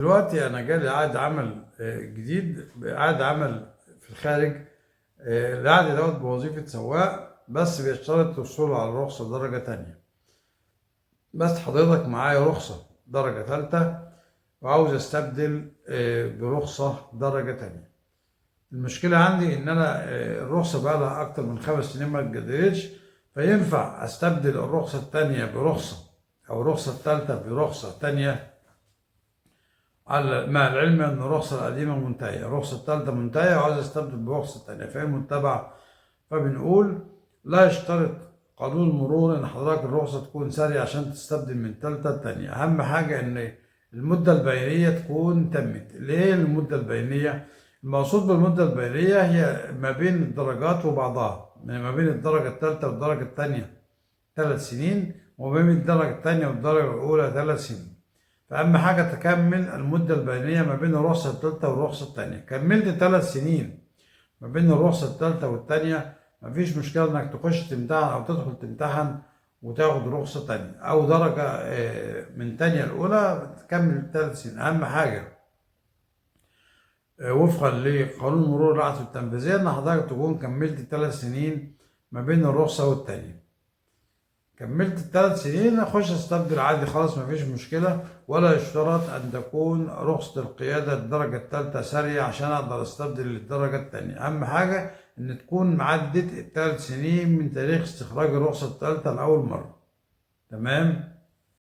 دلوقتي انا جالي عقد عمل جديد، عقد عمل في الخارج. العقد دوت بوظيفة سواق، بس بيشترط الحصول على رخصة درجة تانية. بس حضرتك معايا رخصة درجة تالتة وعاوز استبدل برخصة درجة تانية. المشكلة عندي ان انا الرخصة بقى لها اكتر من 5 سنين ما اتجددتش، فينفع استبدل الرخصة التانية برخصة او الرخصة التالتة برخصة تانية، مع العلم ان الرخصة القديمة منتهية، الرخصة التالتة منتهية وعاوز استبدل برخصة تانية، فهي متبعة. فبنقول لا يشترط قانون المرور ان حضرتك الرخصة تكون سارية عشان تستبدل من تالتة لتانية. اهم حاجة ان المدة البينية تكون تمت. ليه المدة البينية؟ المقصود بالمدة البينية هي ما بين الدرجات وبعضها، يعني ما بين الدرجة التالتة والدرجة التانية 3 سنين، وما بين الدرجة التانية والدرجة الأولى 3 سنين. فأهم حاجة تكمل المدة البينية ما بين الرخصة التالتة والرخصة التانية. كملت 3 سنين ما بين الرخصة التالتة والتانية، مفيش مشكلة إنك تخش تمتحن أو تدخل تمتحن وتاخد رخصة تانية أو درجة من تانية الأولى، تكمل 3 سنين. أهم حاجة وفقا لقانون مرور الأحداث التنفيذية إن حضرتك تكون كملت 3 سنين ما بين الرخصة والتانية. كملت ال3 سنين اخش استبدل عادي خالص، مفيش مشكلة. ولا يشترط ان تكون رخصة القيادة الدرجة التالتة سارية عشان اقدر استبدل للدرجة التانية. اهم حاجة ان تكون عدت ال3 سنين من تاريخ استخراج الرخصة التالتة لأول مرة. تمام؟